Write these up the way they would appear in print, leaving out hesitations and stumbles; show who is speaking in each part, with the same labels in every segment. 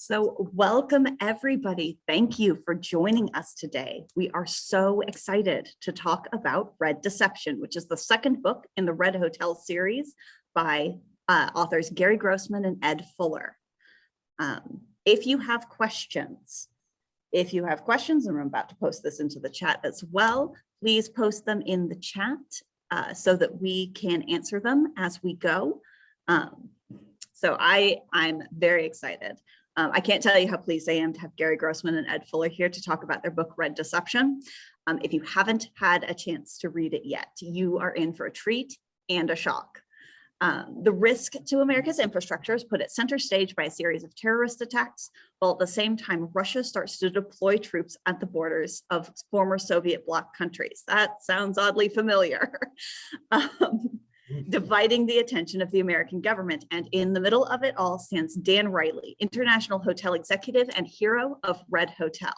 Speaker 1: So welcome everybody. Thank you for joining us today. We are so excited to talk about Red Deception, which is the second book in the Red Hotel series by authors Gary Grossman and Ed Fuller. If you have questions, and I'm about to post this into the chat as well, please post them in the chat so that we can answer them as we go. So I'm very excited. I can't tell you how pleased I am to have Gary Grossman and Ed Fuller here to talk about their book, Red Deception. If you haven't had a chance to read it yet, you are in for a treat and a shock. The risk to America's infrastructure is put at center stage by a series of terrorist attacks, while at the same time, Russia starts to deploy troops at the borders of former Soviet bloc countries. That sounds oddly familiar. Dividing the attention of the American government. And in the middle of it all stands Dan Riley, international hotel executive and hero of Red Hotel.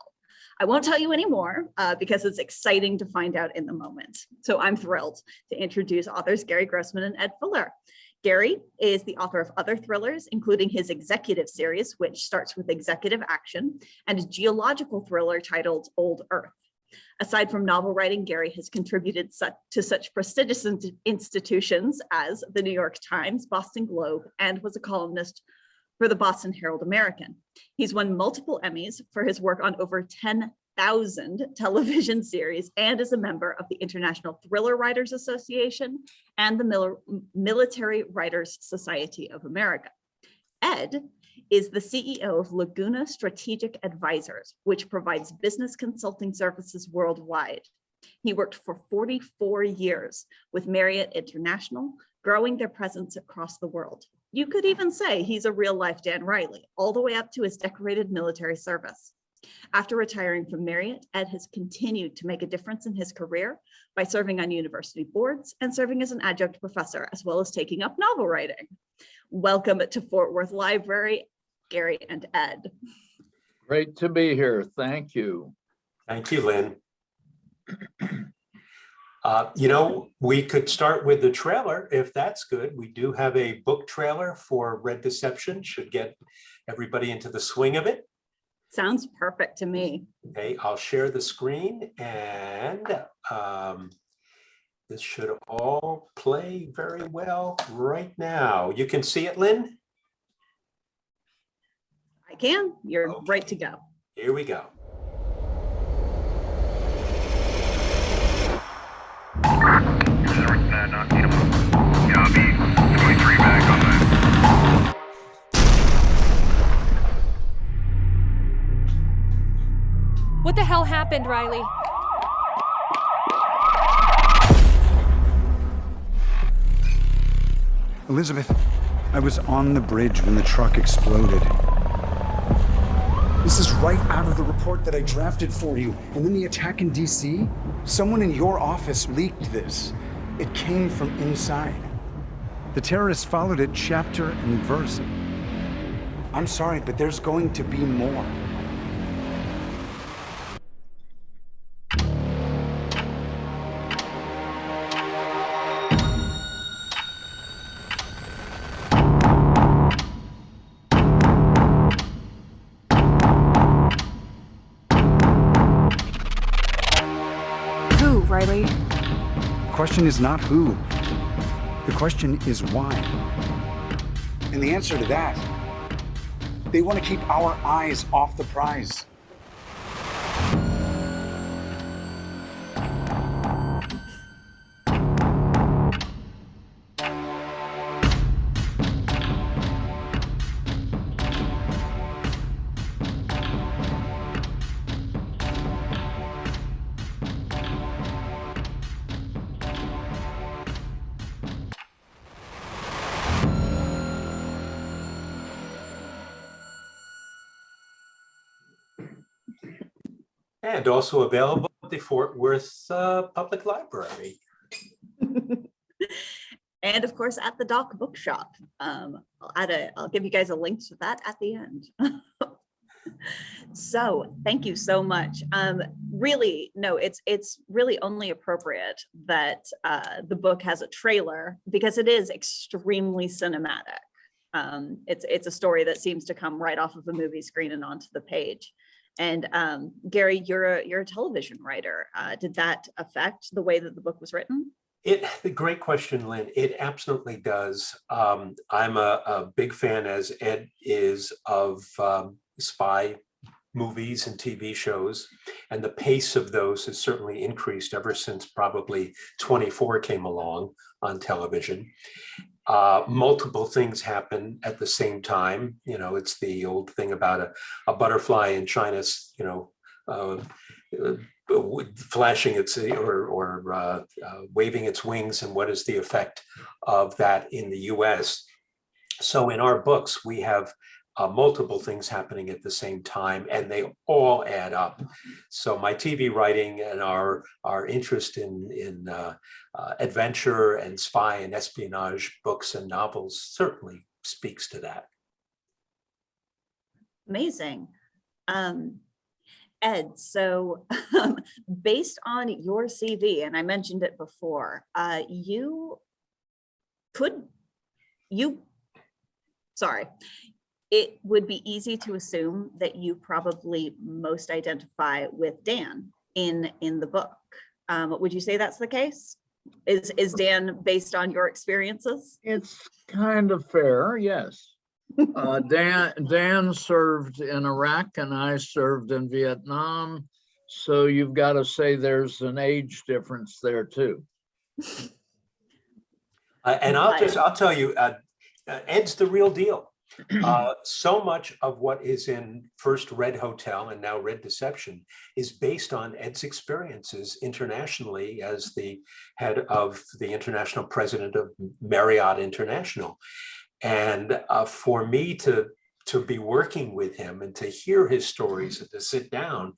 Speaker 1: I won't tell you any more because it's exciting to find out in the moment. So I'm thrilled to introduce authors Gary Grossman and Ed Fuller. Gary is the author of other thrillers, including his executive series, which starts with executive action, and a geological thriller titled Old Earth. Aside from novel writing, Gary has contributed to such prestigious institutions as the New York Times, Boston Globe, and was a columnist for the Boston Herald American. He's won multiple Emmys for his work on over 10,000 television series and is a member of the International Thriller Writers Association and the Military Writers Society of America. Ed is the CEO of Laguna Strategic Advisors, which provides business consulting services worldwide. He worked for 44 years with Marriott International, growing their presence across the world. You could even say he's a real-life Dan Riley, all the way up to his decorated military service. After retiring from Marriott, Ed has continued to make a difference in his career by serving on university boards and serving as an adjunct professor, as well as taking up novel writing. Welcome to Fort Worth Library, Gary and Ed.
Speaker 2: Great to be here. Thank you.
Speaker 3: Thank you, Lynn. We could start with the trailer if that's good. We do have a book trailer for Red Deception. Should get everybody into the swing of it.
Speaker 1: Sounds perfect to me.
Speaker 3: Okay, I'll share the screen and this should all play very well right now. You can see it, Lynn?
Speaker 1: I can. You're okay. Right to go.
Speaker 3: Here we go.
Speaker 4: What the hell happened, Riley?
Speaker 5: Elizabeth, I was on the bridge when the truck exploded. This is right out of the report that I drafted for you. And then the attack in DC? Someone in your office leaked this. It came from inside. The terrorists followed it chapter and verse. I'm sorry, but there's going to be more.
Speaker 4: Riley?
Speaker 5: The question is not who. The question is why. And the answer to that, they want to keep our eyes off the prize.
Speaker 3: And also available at the Fort Worth Public Library.
Speaker 1: And of course, at the Dock Bookshop. I'll give you guys a link to that at the end. So thank you so much. Really, no, it's really only appropriate that the book has a trailer because it is extremely cinematic. It's a story that seems to come right off of a movie screen and onto the page. And Gary, you're a television writer. Did that affect the way that the book was written?
Speaker 3: Great question, Lynn. It absolutely does. I'm a big fan, as Ed is, of spy movies and TV shows, and the pace of those has certainly increased ever since probably 24 came along on television. Multiple things happen at the same time. You know, it's the old thing about a butterfly in China, you know, flashing its or waving its wings, and what is the effect of that in the US. So in our books, we have multiple things happening at the same time, and they all add up. So my TV writing and our interest in adventure and spy and espionage books and novels certainly speaks to that.
Speaker 1: Amazing. Ed, so based on your CV, and I mentioned it before, it would be easy to assume that you probably most identify with Dan in the book. Would you say that's the case? Is Dan based on your experiences?
Speaker 2: It's kind of fair, yes. Dan served in Iraq and I served in Vietnam. So you've got to say there's an age difference there too.
Speaker 3: And I'll tell you, Ed's the real deal. So much of what is in first Red Hotel and now Red Deception is based on Ed's experiences internationally as the head of the international president of Marriott International. And for me to be working with him and to hear his stories and to sit down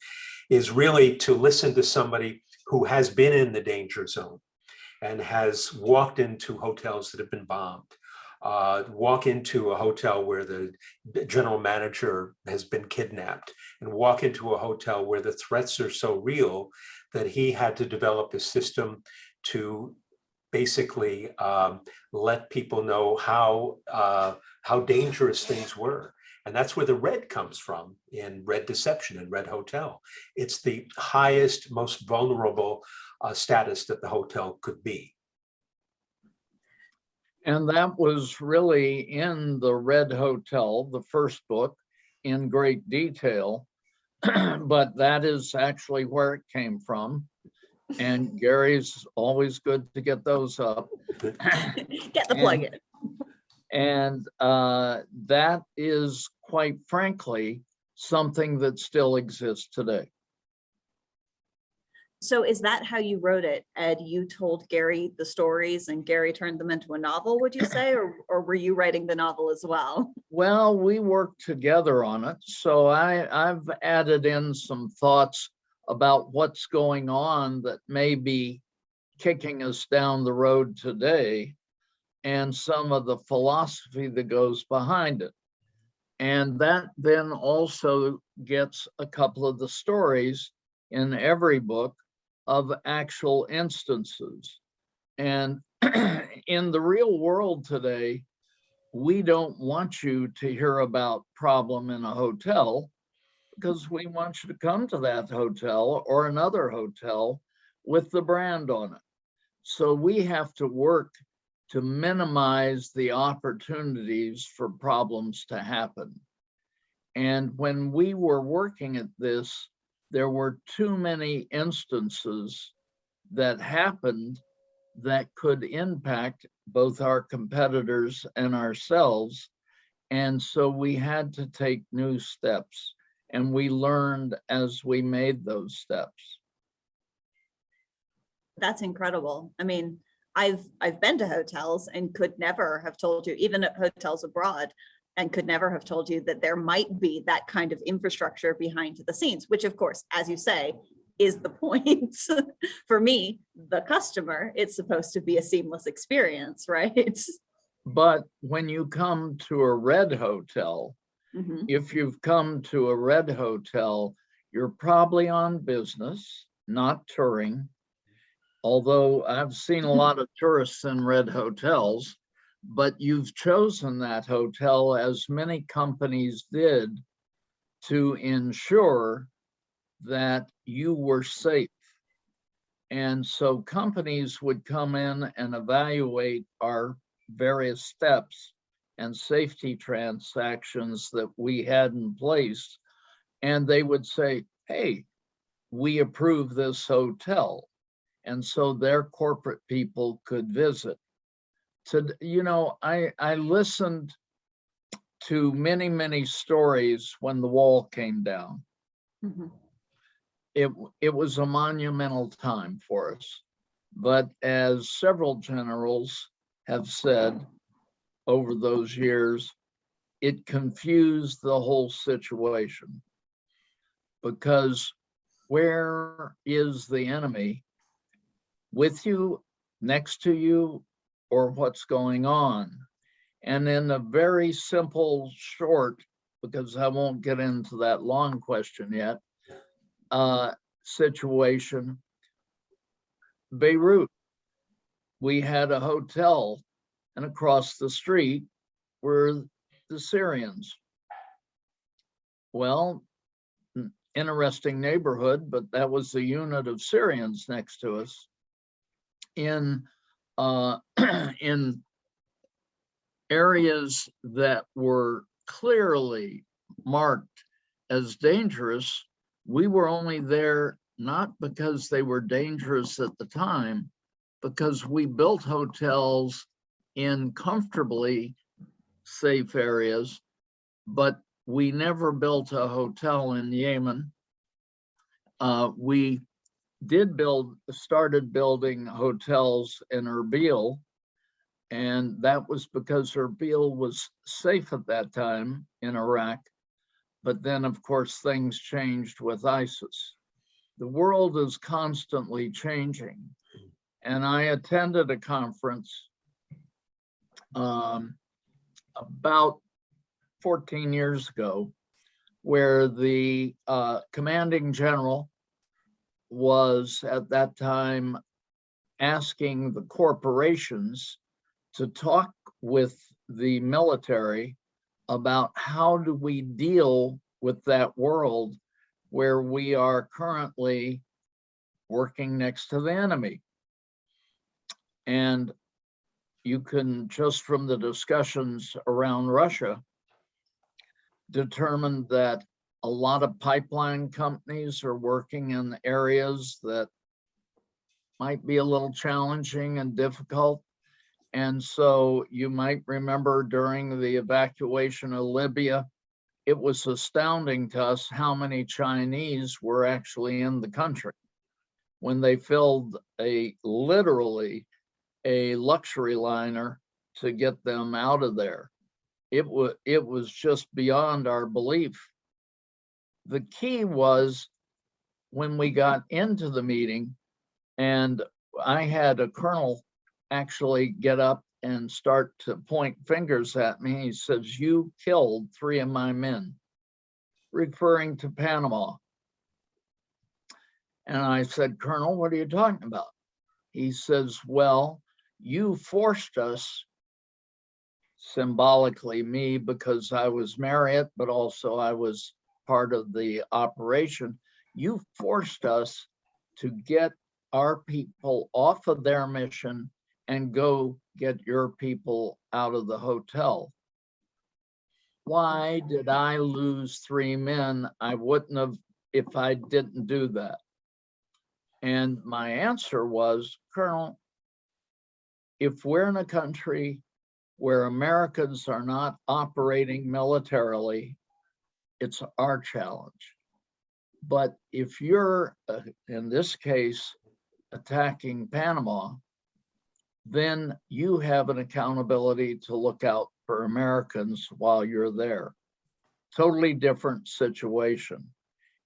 Speaker 3: is really to listen to somebody who has been in the danger zone and has walked into hotels that have been bombed. Walk into a hotel where the general manager has been kidnapped, and walk into a hotel where the threats are so real that he had to develop a system to basically let people know how dangerous things were. And that's where the red comes from in Red Deception and Red Hotel. It's the highest, most vulnerable status that the hotel could be.
Speaker 2: And that was really in the Red Hotel, the first book, in great detail. But that is actually where it came from. And Gary's always good to get those up.
Speaker 1: Get the plug in.
Speaker 2: And that is, quite frankly, something that still exists today.
Speaker 1: So is that how you wrote it, Ed? You told Gary the stories and Gary turned them into a novel, would you say? Or were you writing the novel as well?
Speaker 2: Well, we worked together on it. So I've added in some thoughts about what's going on that may be kicking us down the road today, and some of the philosophy that goes behind it. And that then also gets a couple of the stories in every book of actual instances. And in the real world today, we don't want you to hear about problem in a hotel, because we want you to come to that hotel or another hotel with the brand on it. So we have to work to minimize the opportunities for problems to happen. And when we were working at this, there were too many instances that happened that could impact both our competitors and ourselves. And so we had to take new steps, and we learned as we made those steps.
Speaker 1: That's incredible. I mean, I've been to hotels and could never have told you, even at hotels abroad, and could never have told you that there might be that kind of infrastructure behind the scenes, which of course, as you say, is the point. For me, the customer, it's supposed to be a seamless experience, right?
Speaker 2: But when you come to a Red Hotel, if you've come to a Red Hotel, you're probably on business, not touring. Although I've seen a lot of tourists in Red Hotels, But you've chosen that hotel, as many companies did, to ensure that you were safe. And so companies would come in and evaluate our various steps and safety transactions that we had in place. And they would say, hey, we approve this hotel. And so their corporate people could visit. I listened to many, many stories when the wall came down.
Speaker 1: Mhm.
Speaker 2: It was a monumental time for us. But as several generals have said over those years, it confused the whole situation. Because where is the enemy? With you, next to you, or what's going on? And in a very simple, short, because I won't get into that long question yet, situation, Beirut, we had a hotel, and across the street were the Syrians. Well, interesting neighborhood, but that was the unit of Syrians next to us. In in areas that were clearly marked as dangerous, we were only there not because they were dangerous at the time, because we built hotels in comfortably safe areas, but we never built a hotel in Yemen. We started building hotels in Erbil, and that was because Erbil was safe at that time in Iraq. But then, of course, things changed with ISIS. The world is constantly changing. And I attended a conference about 14 years ago, where the commanding general was at that time asking the corporations to talk with the military about how do we deal with that world where we are currently working next to the enemy. And you can, just from the discussions around Russia, determine that a lot of pipeline companies are working in areas that might be a little challenging and difficult. And so you might remember during the evacuation of Libya, it was astounding to us how many Chinese were actually in the country when they filled literally a luxury liner to get them out of there. It was just beyond our belief. The key was when we got into the meeting, and I had a colonel actually get up and start to point fingers at me. He says, "You killed 3 of my men," referring to Panama. And I said, "Colonel, what are you talking about?" He says, "Well, you forced us," symbolically me, because I was Marriott, but also I was part of the operation. "You forced us to get our people off of their mission and go get your people out of the hotel. Why did I lose 3 men? I wouldn't have if I didn't do that." And my answer was, "Colonel, if we're in a country where Americans are not operating militarily, it's our challenge. But if you're, in this case, attacking Panama, then you have an accountability to look out for Americans while you're there." Totally different situation.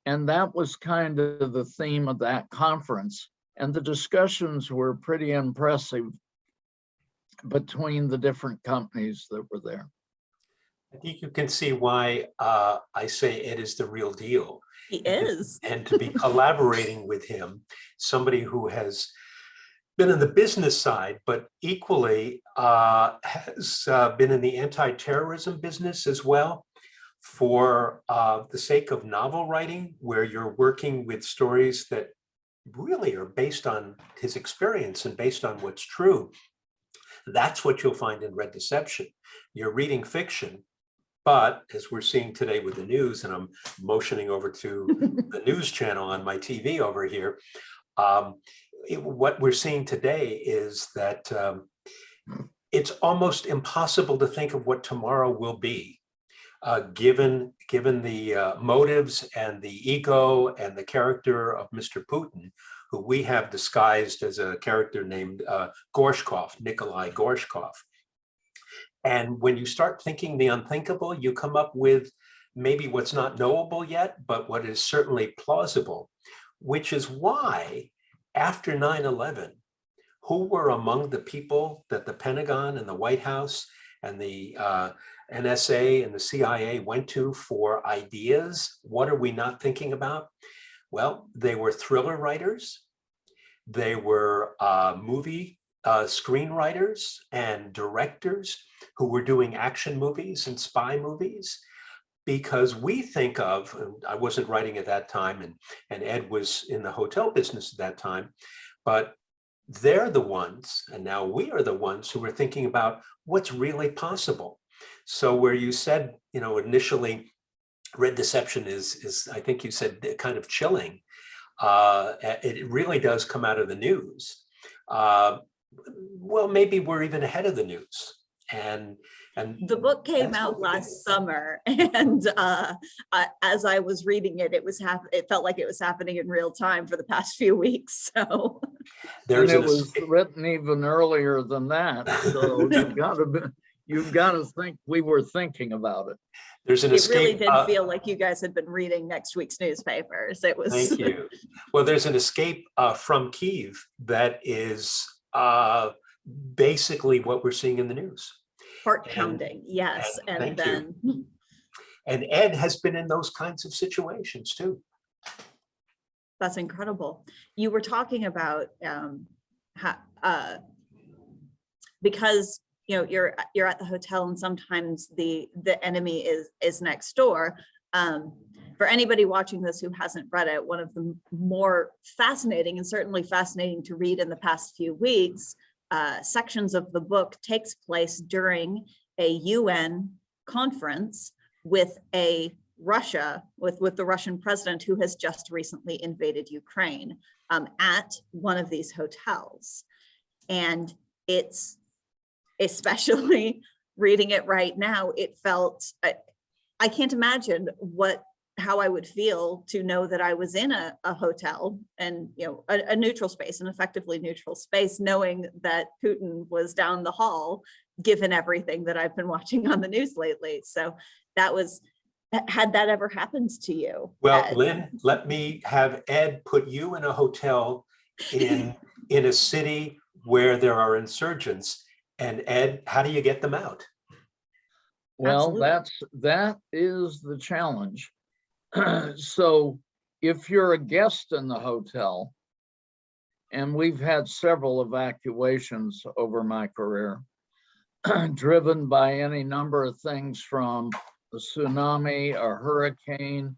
Speaker 2: And that was kind of the theme of that conference. And the discussions were pretty impressive between the different companies that were there.
Speaker 3: I think you can see why I say Ed is the real deal.
Speaker 1: He is.
Speaker 3: And to be collaborating with him, somebody who has been in the business side, but equally has been in the anti-terrorism business as well, for the sake of novel writing, where you're working with stories that really are based on his experience and based on what's true. That's what you'll find in Red Deception. You're reading fiction, but as we're seeing today with the news, and I'm motioning over to the news channel on my TV over here, what we're seeing today is that it's almost impossible to think of what tomorrow will be, given the motives and the ego and the character of Mr. Putin, who we have disguised as a character named Gorshkov, Nikolai Gorshkov. And when you start thinking the unthinkable, you come up with maybe what's not knowable yet, but what is certainly plausible, which is why after 9/11, who were among the people that the Pentagon and the White House and the NSA and the CIA went to for ideas? What are we not thinking about? Well, they were thriller writers. They were movie screenwriters and directors who were doing action movies and spy movies. Because we think of, and I wasn't writing at that time, and Ed was in the hotel business at that time, but they're the ones, and now we are the ones who are thinking about what's really possible. So where you said, initially, Red Deception is I think you said, kind of chilling. It really does come out of the news. Well, maybe we're even ahead of the news. And
Speaker 1: the book came out last summer, and as I was reading it, it felt like it was happening in real time for the past few weeks. So
Speaker 2: it was written even earlier than that. So you've got to think we were thinking about it.
Speaker 3: There's an escape.
Speaker 1: It really did feel like you guys had been reading next week's newspapers. It was.
Speaker 3: Thank you. Well, there's an escape from Kyiv that is basically what we're seeing in the news.
Speaker 1: Heart pounding, yes. And then.
Speaker 3: And Ed has been in those kinds of situations too.
Speaker 1: That's incredible. You were talking about because you're at the hotel, and sometimes the enemy is next door. For anybody watching this who hasn't read it, one of the more fascinating, and certainly fascinating to read in the past few weeks, sections of the book takes place during a UN conference with the Russian president, who has just recently invaded Ukraine, at one of these hotels. And it's, especially reading it right now, it felt, I can't imagine how I would feel to know that I was in a hotel and, a neutral space, an effectively neutral space, knowing that Putin was down the hall, given everything that I've been watching on the news lately. So had that ever happened to you?
Speaker 3: Well,
Speaker 1: Ed?
Speaker 3: Lynn, let me have Ed put you in a hotel in a city where there are insurgents. And Ed, how do you get them out?
Speaker 2: Well, that is the challenge. So if you're a guest in the hotel, and we've had several evacuations over my career, driven by any number of things, from a tsunami, a hurricane,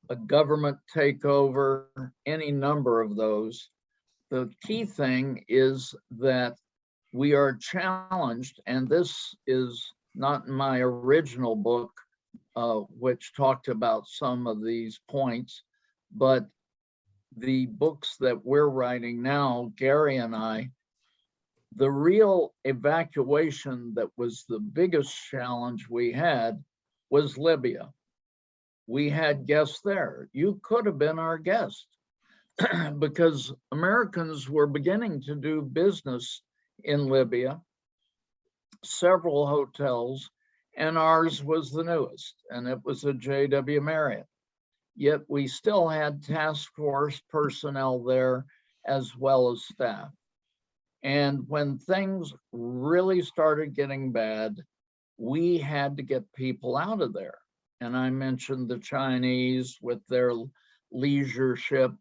Speaker 2: a government takeover, any number of those. The key thing is that we are challenged, and this is not in my original book, which talked about some of these points, but the books that we're writing now, Gary and I, the real evacuation that was the biggest challenge we had was Libya. We had guests there. You could have been our guest because Americans were beginning to do business in Libya, several hotels, and ours was the newest, and it was a JW Marriott. Yet we still had task force personnel there as well as staff. And when things really started getting bad, we had to get people out of there. And I mentioned the Chinese with their leisure ship.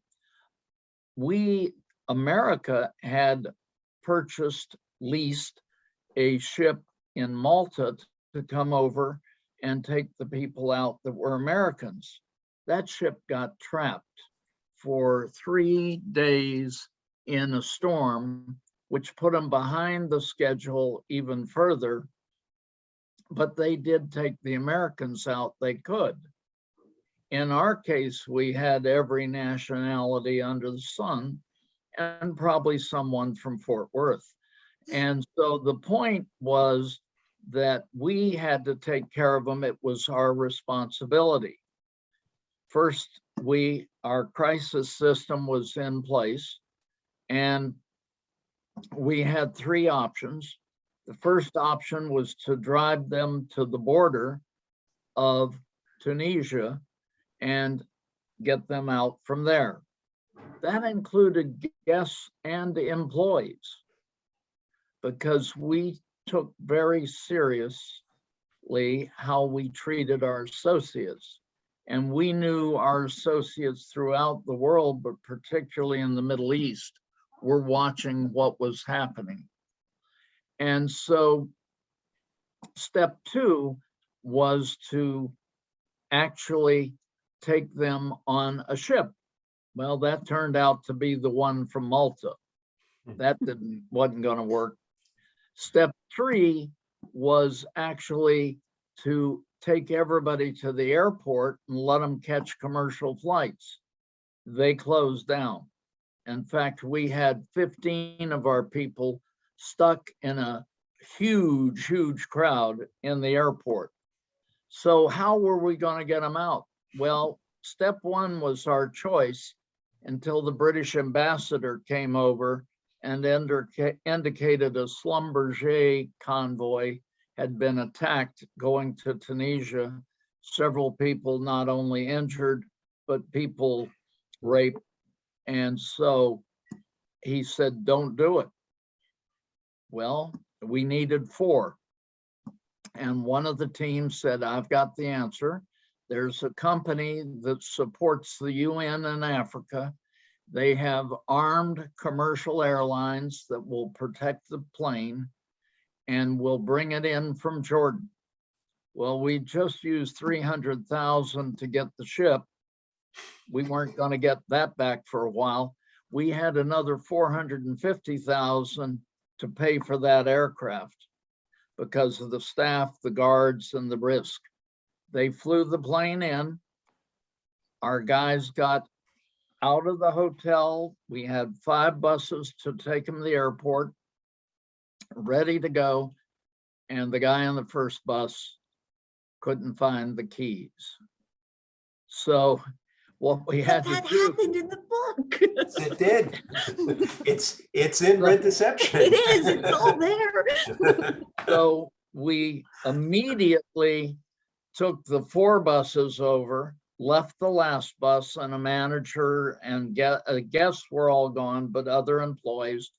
Speaker 2: America had leased a ship in Malta to come over and take the people out that were Americans. That ship got trapped for 3 days in a storm, which put them behind the schedule even further. But they did take the Americans out they could. In our case, we had every nationality under the sun and probably someone from Fort Worth. And so the point was that we had to take care of them. It was our responsibility. First, our crisis system was in place, and we had 3 options. The first option was to drive them to the border of Tunisia and get them out from there. That included guests and employees, because we took very seriously how we treated our associates. And we knew our associates throughout the world, but particularly in the Middle East, were watching what was happening. And so step 2 was to actually take them on a ship. Well, that turned out to be the one from Malta. That wasn't going to work. Step 3 was actually to take everybody to the airport and let them catch commercial flights. They closed down. In fact, we had 15 of our people stuck in a huge, huge crowd in the airport. So how were we going to get them out? Well, step 1 was our choice until the British ambassador came over and indicated a Schlumberger convoy had been attacked going to Tunisia. Several people not only injured, but people raped. And so he said, don't do it. Well, we needed 4. And one of the teams said, I've got the answer. There's a company that supports the UN in Africa. They have armed commercial airlines that will protect the plane and will bring it in from Jordan. Well, we just used 300,000 to get the ship. We weren't going to get that back for a while. We had another 450,000 to pay for that aircraft because of the staff, the guards, and the risk. They flew the plane in. Our guys got out of the hotel. We had 5 buses to take them to the airport, ready to go. And the guy on the first bus couldn't find the keys. So what we had to do.
Speaker 1: That happened in the book.
Speaker 3: It did. It's in Red Deception.
Speaker 1: It is. It's all there.
Speaker 2: So we immediately took the 4 buses over, left the last bus, and a manager and guests were all gone, but other employees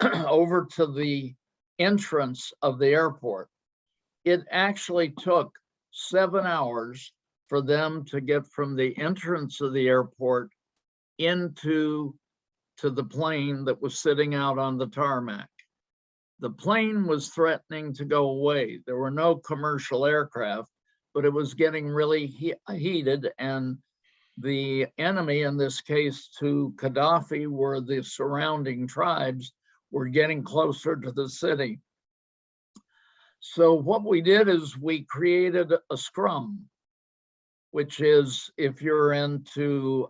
Speaker 2: over to the entrance of the airport. It actually took 7 hours for them to get from the entrance of the airport to the plane that was sitting out on the tarmac. The plane was threatening to go away. There were no commercial aircraft, but it was getting really heated, and the enemy, in this case to Gaddafi, were the surrounding tribes, were getting closer to the city. So what we did is we created a scrum, which is, if you're into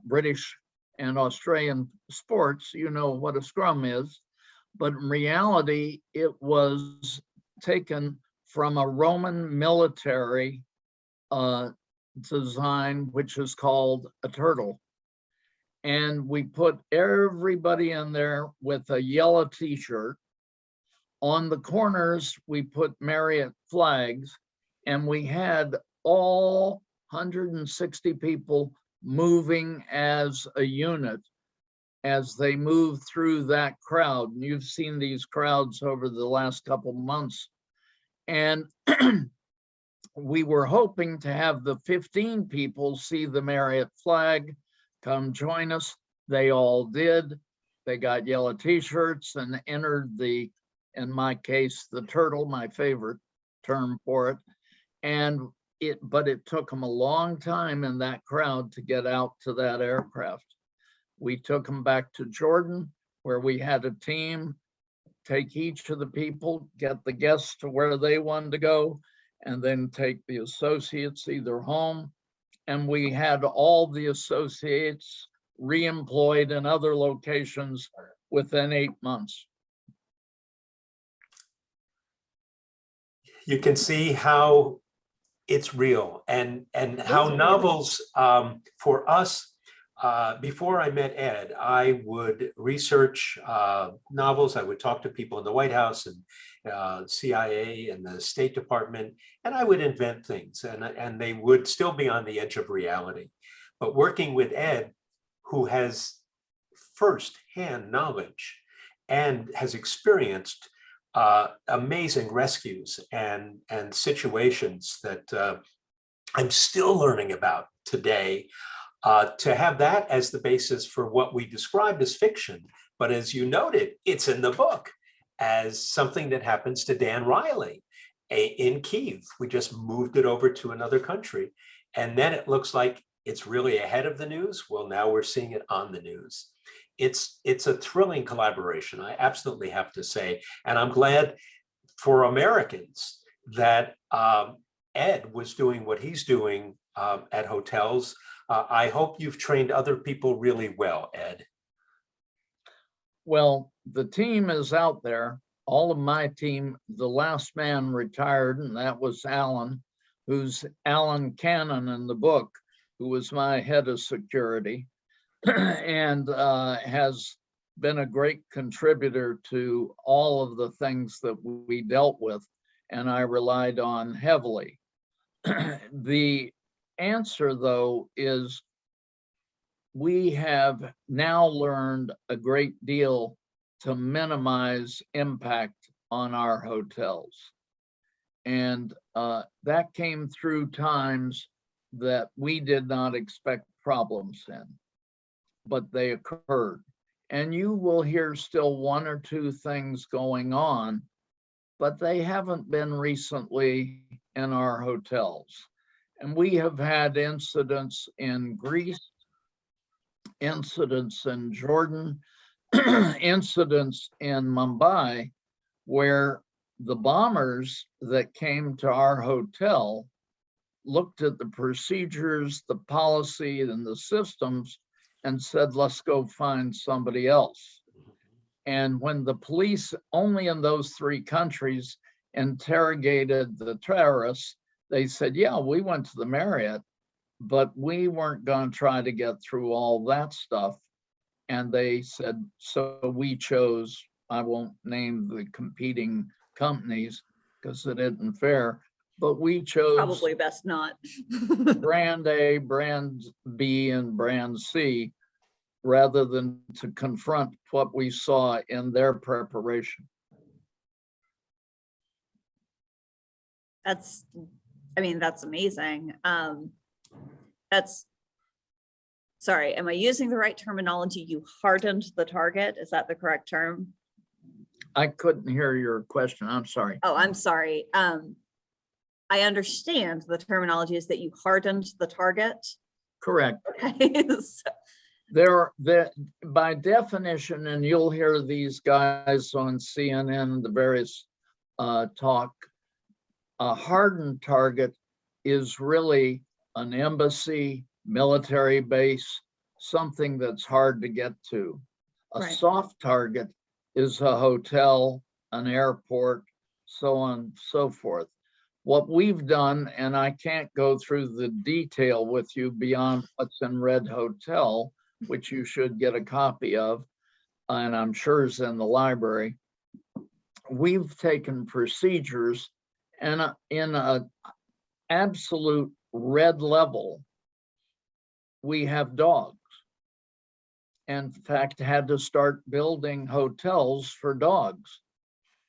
Speaker 2: British and Australian sports, you know what a scrum is. But in reality, it was taken from a Roman military design, which is called a turtle. And we put everybody in there with a yellow t-shirt. On the corners, we put Marriott flags, and we had all 160 people moving as a unit as they move through that crowd. And you've seen these crowds over the last couple months. And we were hoping to have the 15 people see the Marriott flag, come join us. They all did. They got yellow t-shirts and entered the, in my case, the turtle, my favorite term for it. But it took them a long time in that crowd to get out to that aircraft. We took them back to Jordan, where we had a team take each of the people, get the guests to where they wanted to go, and then take the associates either home. And we had all the associates re-employed in other locations within 8 months.
Speaker 3: You can see how it's real, and how novels, for us, before I met Ed, I would research novels. I would talk to people in the White House and CIA and the State Department, and I would invent things, and they would still be on the edge of reality. But working with Ed, who has firsthand knowledge and has experienced amazing rescues and situations that I'm still learning about today, to have that as the basis for what we described as fiction, but as you noted, it's in the book as something that happens to Dan Riley in Kyiv. We just moved it over to another country, and then it looks like it's really ahead of the news. Well, now we're seeing it on the news. It's a thrilling collaboration, I absolutely have to say. And I'm glad for Americans that Ed was doing what he's doing at hotels. I hope you've trained other people really well, Ed.
Speaker 2: Well, the team is out there. All of my team, the last man retired, and that was Alan, who's Alan Cannon in the book, who was my head of security. And has been a great contributor to all of the things that we dealt with, and I relied on heavily. The answer, though, is we have now learned a great deal to minimize impact on our hotels. And that came through times that we did not expect problems in, but they occurred. And you will hear still one or two things going on, but they haven't been recently in our hotels. And we have had incidents in Greece, incidents in Jordan, incidents in Mumbai, where the bombers that came to our hotel looked at the procedures, the policy, and the systems, and said, let's go find somebody else. And when the police, only in those 3 countries, interrogated the terrorists, they said, yeah, we went to the Marriott, but we weren't going to try to get through all that stuff. And they said, so we chose, I won't name the competing companies because it isn't fair, but we chose
Speaker 1: Probably best not.
Speaker 2: brand A, brand B, and brand C, rather than to confront what we saw in their preparation.
Speaker 1: That's amazing. Sorry, am I using the right terminology? You hardened the target. Is that the correct term?
Speaker 2: I couldn't hear your question. I'm sorry.
Speaker 1: Oh, I'm sorry. I understand the terminology is that you hardened the target.
Speaker 2: Correct.
Speaker 1: Okay.
Speaker 2: There, by definition, and you'll hear these guys on CNN, the various talk, a hardened target is really an embassy, military base, something that's hard to get to. A
Speaker 1: Right.
Speaker 2: soft target is a hotel, an airport, so on and so forth. What we've done, and I can't go through the detail with you beyond what's in Red Hotel, which you should get a copy of, and I'm sure is in the library. We've taken procedures, and in an absolute red level, we have dogs. In fact, had to start building hotels for dogs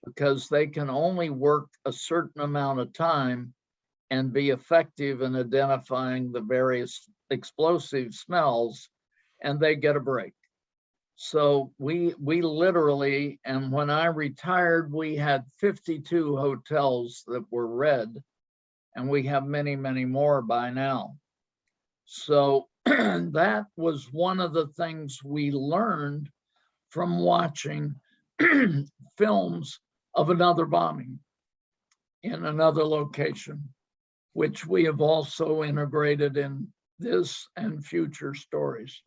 Speaker 2: because they can only work a certain amount of time and be effective in identifying the various explosive smells, and they get a break. So we literally, and when I retired, we had 52 hotels that were red, and we have many, many more by now. So that was one of the things we learned from watching films of another bombing in another location, which we have also integrated in this and future stories.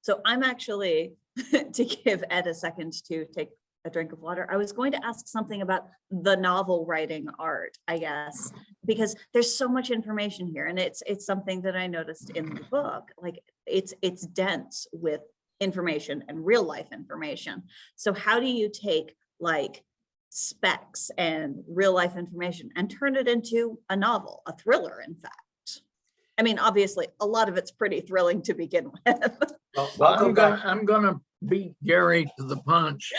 Speaker 1: So I'm actually, to give Ed a second to take a drink of water, I was going to ask something about the novel writing art, I guess, because there's so much information here, and it's something that I noticed in the book. Like it's dense with information and real life information. So how do you take like specs and real life information and turn it into a novel, a thriller, in fact? I mean, obviously, a lot of it's pretty thrilling to begin with.
Speaker 3: Well,
Speaker 2: I'm gonna beat Gary to the punch.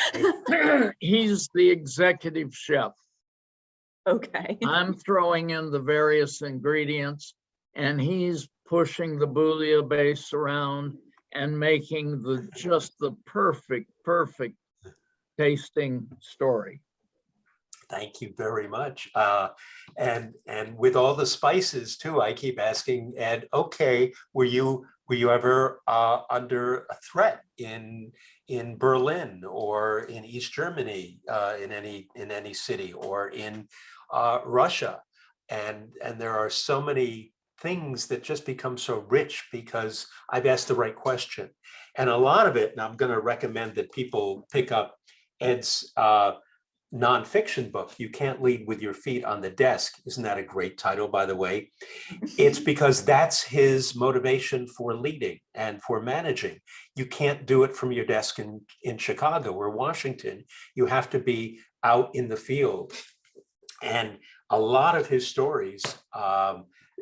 Speaker 2: He's the executive chef.
Speaker 1: Okay.
Speaker 2: I'm throwing in the various ingredients, and he's pushing the bouillabaisse around and making just the perfect tasting story.
Speaker 3: Thank you very much. And with all the spices too, I keep asking Ed, okay, were you ever under a threat in Berlin or in East Germany, in any city, or in Russia? And there are so many things that just become so rich because I've asked the right question. And a lot of it, and I'm going to recommend that people pick up Ed's nonfiction book, You Can't Lead with Your Feet on the Desk. Isn't that a great title, by the way? It's because that's his motivation for leading and for managing. You can't do it from your desk in Chicago or Washington. You have to be out in the field. And a lot of his stories,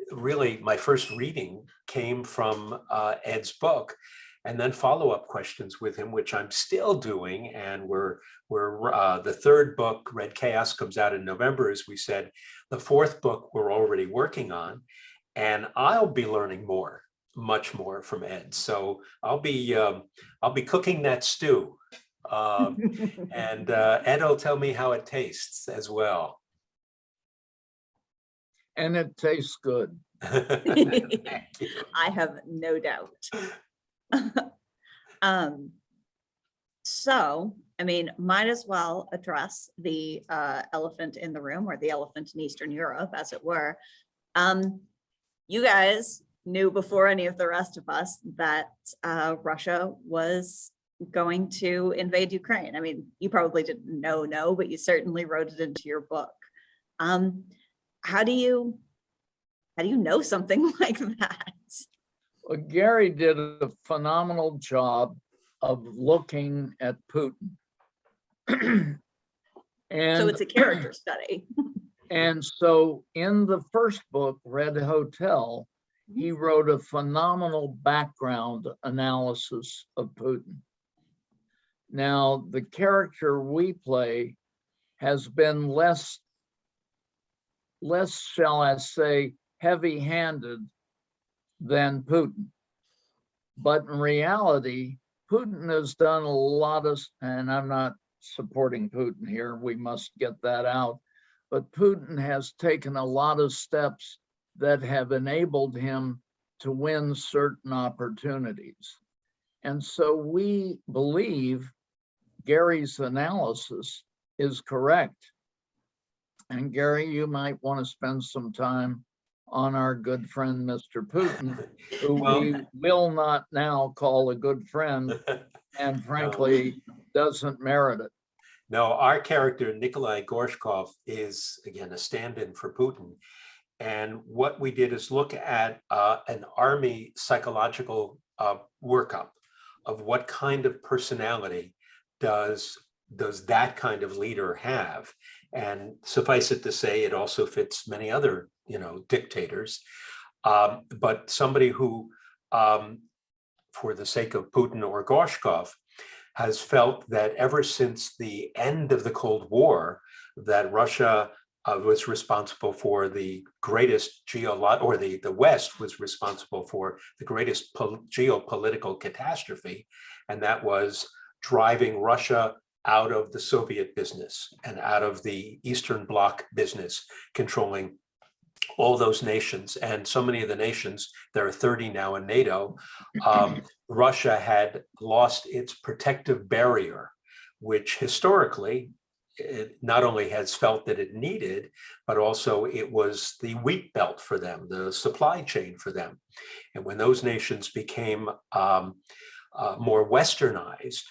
Speaker 3: really, my first reading came from Ed's book, and then follow-up questions with him, which I'm still doing. And we're the third book, Red Chaos, comes out in November, as we said. The fourth book we're already working on, and I'll be learning more, much more from Ed. So I'll be cooking that stew, and Ed will tell me how it tastes as well.
Speaker 2: And it tastes good.
Speaker 1: I have no doubt. So, I mean, might as well address the elephant in the room, or the elephant in Eastern Europe, as it were. You guys knew before any of the rest of us that Russia was going to invade Ukraine. I mean, you probably didn't know, but you certainly wrote it into your book. How do you know something like that?
Speaker 2: Well, Gary did a phenomenal job of looking at Putin. And
Speaker 1: So it's a character study.
Speaker 2: And so in the first book, Red Hotel, he wrote a phenomenal background analysis of Putin. Now, the character we play has been less, shall I say, heavy-handed than Putin. But in reality, Putin has done a lot of, and I'm not supporting Putin here, we must get that out, but Putin has taken a lot of steps that have enabled him to win certain opportunities. And so we believe Gary's analysis is correct. And Gary, you might want to spend some time on our good friend, Mr. Putin, who we will not now call a good friend, and frankly, doesn't merit it.
Speaker 3: No, our character, Nikolai Gorshkov, is, again, a stand-in for Putin. And what we did is look at an army psychological workup of what kind of personality does that kind of leader have. And suffice it to say, it also fits many other, dictators. But somebody who, for the sake of Putin or Gorshkov, has felt that ever since the end of the Cold War, that Russia was responsible for the greatest the West was responsible for the greatest geopolitical catastrophe, and that was driving Russia out of the Soviet business and out of the Eastern Bloc business, controlling all those nations. And so many of the nations, there are 30 now in NATO, Russia had lost its protective barrier, which historically, it not only has felt that it needed, but also it was the wheat belt for them, the supply chain for them. And when those nations became more westernized,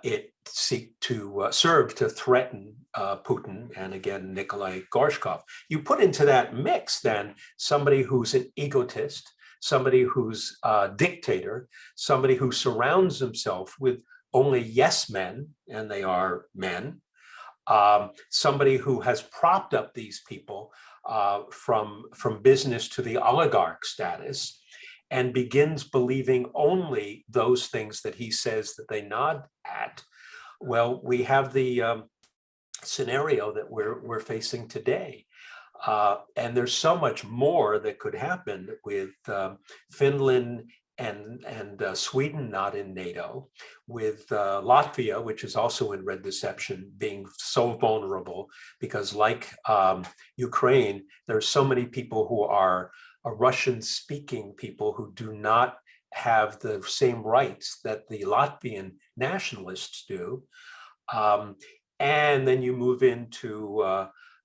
Speaker 3: it served to threaten Putin and again Nikolai Gorshkov. You put into that mix then somebody who's an egotist, somebody who's a dictator, somebody who surrounds himself with only yes men, and they are men, somebody who has propped up these people from business to the oligarch status, and begins believing only those things that he says that they nod at. Well, we have the scenario that we're facing today. And there's so much more that could happen with Finland and Sweden not in NATO, with Latvia, which is also in red deception, being so vulnerable because like Ukraine, there's so many people who are Russian-speaking people who do not have the same rights that the Latvian nationalists do. And then you move into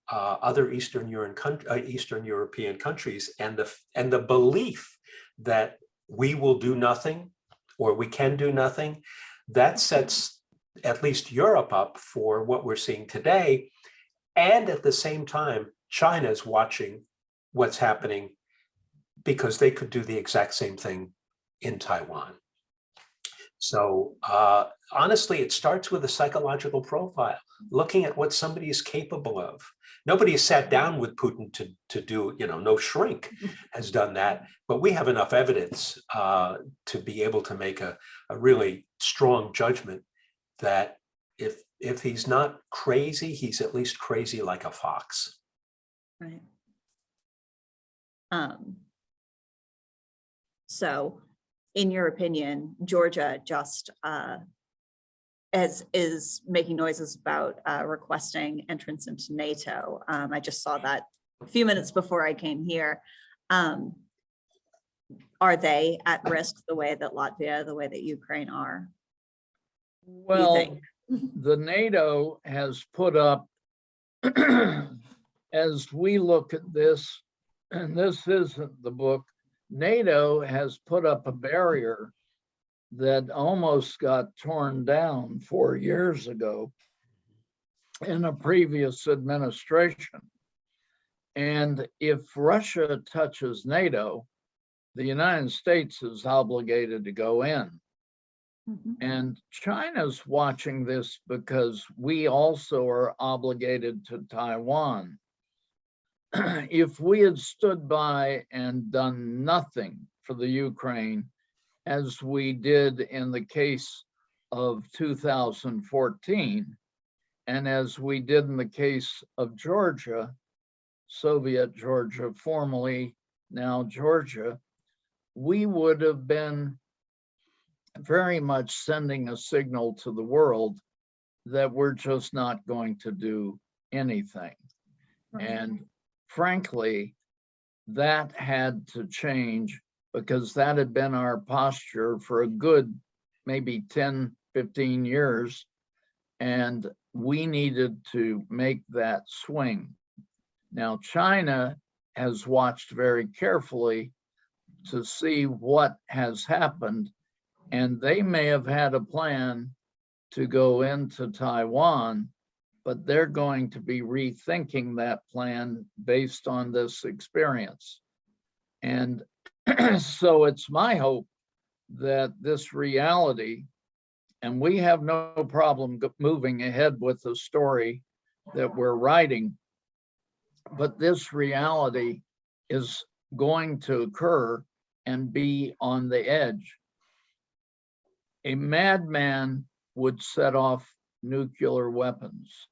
Speaker 3: other Eastern European countries, and the belief that we will do nothing or we can do nothing, that sets at least Europe up for what we're seeing today. And at the same time, China is watching what's happening because they could do the exact same thing in Taiwan. So honestly, it starts with a psychological profile, looking at what somebody is capable of. Nobody has sat down with Putin to do, no shrink has done that, but we have enough evidence to be able to make a really strong judgment that if he's not crazy, he's at least crazy like a fox.
Speaker 1: Right. So in your opinion, Georgia just is making noises about requesting entrance into NATO. I just saw that a few minutes before I came here. Are they at risk the way that Latvia, the way that Ukraine are?
Speaker 2: Well, the NATO has put up, as we look at this, and this isn't the book, NATO has put up a barrier that almost got torn down 4 years ago in a previous administration. And if Russia touches NATO, the United States is obligated to go in.
Speaker 1: Mm-hmm.
Speaker 2: And China's watching this because we also are obligated to Taiwan. If we had stood by and done nothing for the Ukraine, as we did in the case of 2014, and as we did in the case of Georgia, Soviet Georgia, formerly now Georgia, we would have been very much sending a signal to the world that we're just not going to do anything.
Speaker 1: Right.
Speaker 2: And frankly, that had to change because that had been our posture for a good maybe 10, 15 years. And we needed to make that swing. Now, China has watched very carefully to see what has happened, and they may have had a plan to go into Taiwan, but they're going to be rethinking that plan based on this experience. And so it's my hope that this reality, and we have no problem moving ahead with the story that we're writing, but this reality is going to occur and be on the edge. A madman would set off nuclear weapons.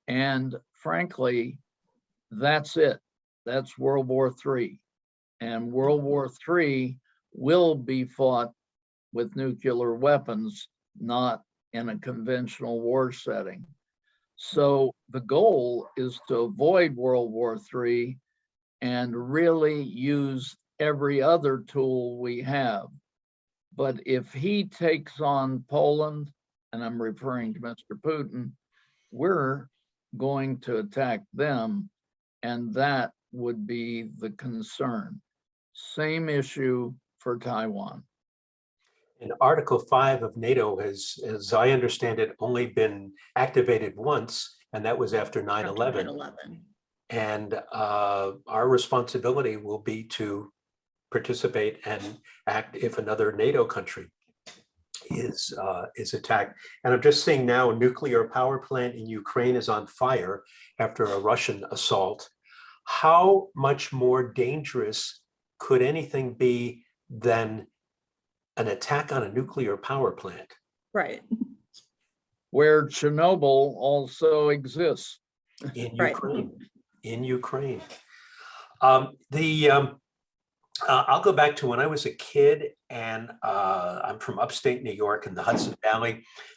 Speaker 2: And frankly, that's it. That's World War III. And World War III will be fought with nuclear weapons, not in a conventional war setting. So the goal is to avoid World War III and really use every other tool we have. But if he takes on Poland, and I'm referring to Mr. Putin, we're going to attack them, and that would be the concern. Same issue for Taiwan.
Speaker 3: And Article 5 of NATO has, as I understand it, only been activated once, and that was after 9/11.
Speaker 1: 9/11.
Speaker 3: And our responsibility will be to participate and act if another NATO country is attacked. And I'm just seeing now a nuclear power plant in Ukraine is on fire after a Russian assault. How much more dangerous could anything be than an attack on a nuclear power plant?
Speaker 1: Right.
Speaker 2: Where Chernobyl also exists.
Speaker 3: In
Speaker 1: Right.
Speaker 3: Ukraine. In Ukraine. I'll go back to when I was a kid, and I'm from upstate New York in the Hudson Valley.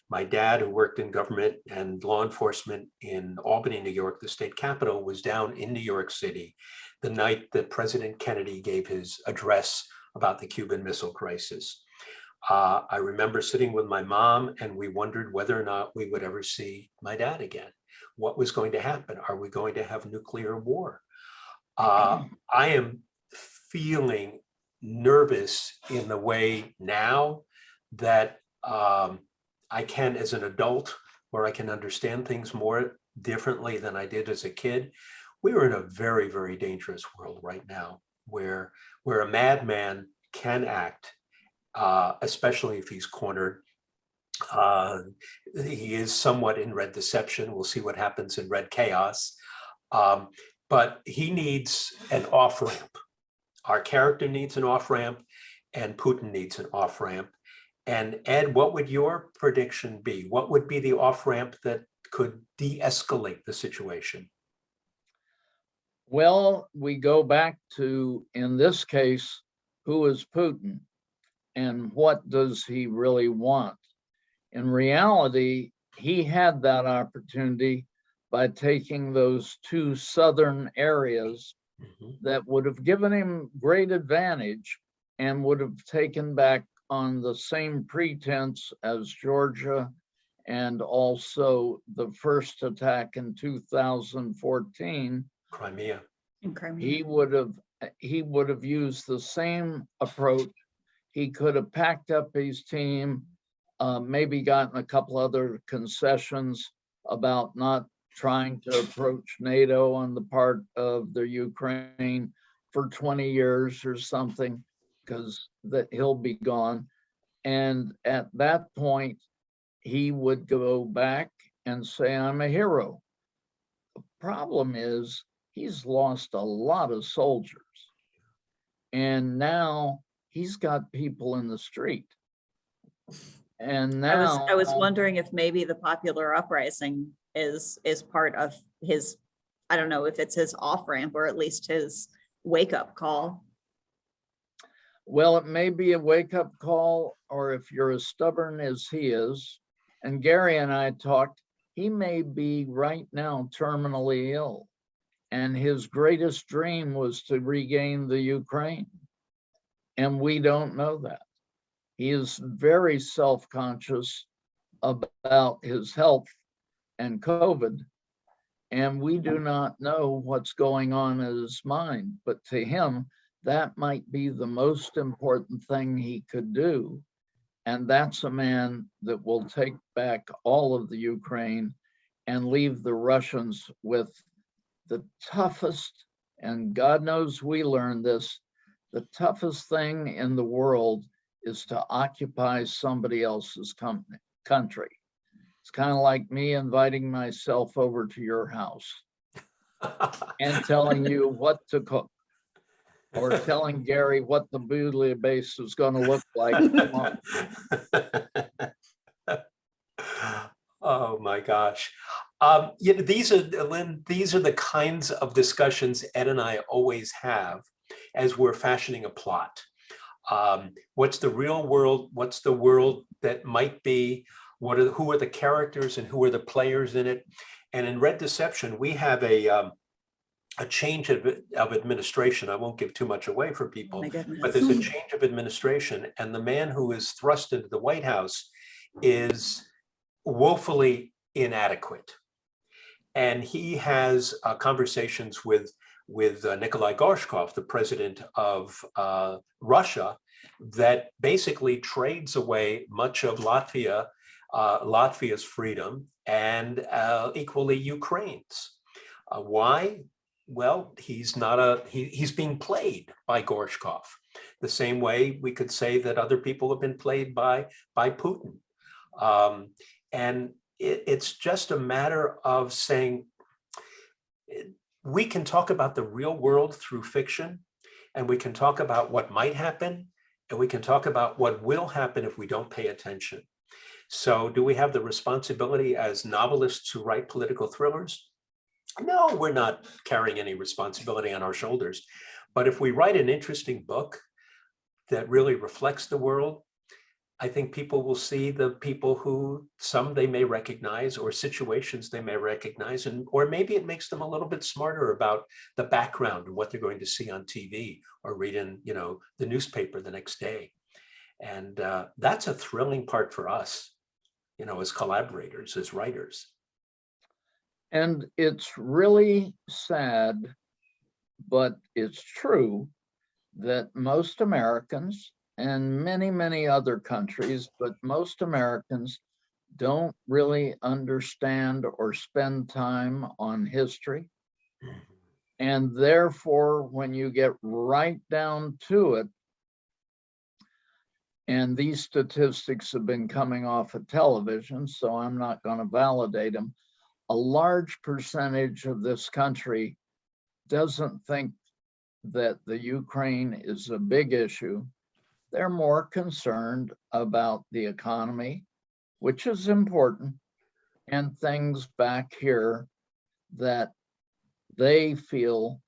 Speaker 3: My dad, who worked in government and law enforcement in Albany, New York, the state capital, was down in New York City the night that President Kennedy gave his address about the Cuban Missile Crisis. I remember sitting with my mom, and we wondered whether or not we would ever see my dad again. What was going to happen? Are we going to have nuclear war? I am feeling nervous in the way now that I can as an adult, where I can understand things more differently than I did as a kid. We are in a very, very dangerous world right now where a madman can act, especially if he's cornered. He is somewhat in red deception. We'll see what happens in red chaos. But he needs an off-ramp. Our character needs an off-ramp, and Putin needs an off-ramp. And Ed, what would your prediction be? What would be the off-ramp that could de-escalate the situation?
Speaker 2: Well, we go back to, in this case, who is Putin and what does he really want? In reality, he had that opportunity by taking those two southern areas that would have given him great advantage and would have taken back on the same pretense as Georgia and also the first attack in 2014.
Speaker 3: Crimea.
Speaker 1: In Crimea.
Speaker 2: He would have used the same approach. He could have packed up his team, maybe gotten a couple other concessions about not trying to approach NATO on the part of the Ukraine for 20 years or something, because that he'll be gone. And at that point, he would go back and say, I'm a hero. The problem is he's lost a lot of soldiers. And now he's got people in the street. And now
Speaker 1: I was wondering if maybe the popular uprising is part of his, I don't know if it's his off-ramp or at least his wake-up call.
Speaker 2: Well, it may be a wake-up call, or if you're as stubborn as he is, and Gary and I talked, he may be right now terminally ill, and his greatest dream was to regain the Ukraine, and we don't know that. He is very self-conscious about his health and COVID, and we do not know what's going on in his mind, but to him, that might be the most important thing he could do. And that's a man that will take back all of the Ukraine and leave the Russians with the toughest, and God knows we learned this, the toughest thing in the world is to occupy somebody else's country. It's kind of like me inviting myself over to your house and telling you what to cook, or telling Gary what the bouillabaisse is going to look like tomorrow.
Speaker 3: Oh my gosh. These are, Lynn, these are the kinds of discussions Ed and I always have as we're fashioning a plot. What's the real world? What's the world that might be? Who are the characters and who are the players in it? And in Red Deception, we have a change of administration. I won't give too much away for people, but there's a change of administration, and the man who is thrust into the White House is woefully inadequate. And he has conversations with Nikolai Gorshkov, the president of Russia, that basically trades away much of Latvia's freedom and equally Ukraine's. Why? Well, he's being played by Gorshkov, the same way we could say that other people have been played by Putin. And it's just a matter of saying, we can talk about the real world through fiction, and we can talk about what might happen, and we can talk about what will happen if we don't pay attention. So do we have the responsibility as novelists to write political thrillers? No, we're not carrying any responsibility on our shoulders. But if we write an interesting book that really reflects the world, I think people will see the people who some they may recognize, or situations they may recognize, or maybe it makes them a little bit smarter about the background and what they're going to see on TV or read in, the newspaper the next day. And that's a thrilling part for us, as collaborators, as writers.
Speaker 2: And it's really sad, but it's true that most Americans, and many, many other countries, but most Americans don't really understand or spend time on history. And therefore, when you get right down to it, and these statistics have been coming off of television, so I'm not going to validate them, a large percentage of this country doesn't think that the Ukraine is a big issue. They're more concerned about the economy, which is important, and things back here that they feel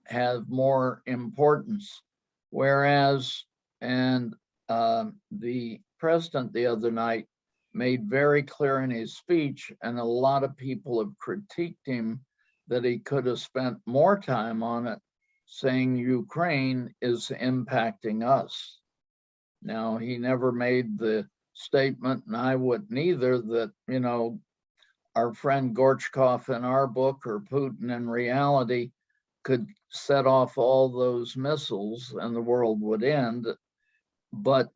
Speaker 2: have more importance. Whereas, and the president the other night made very clear in his speech, and a lot of people have critiqued him, that he could have spent more time on it, saying Ukraine is impacting us. Now, he never made the statement, and I wouldn't either, that, our friend Gorshkov in our book, or Putin in reality, could set off all those missiles and the world would end. But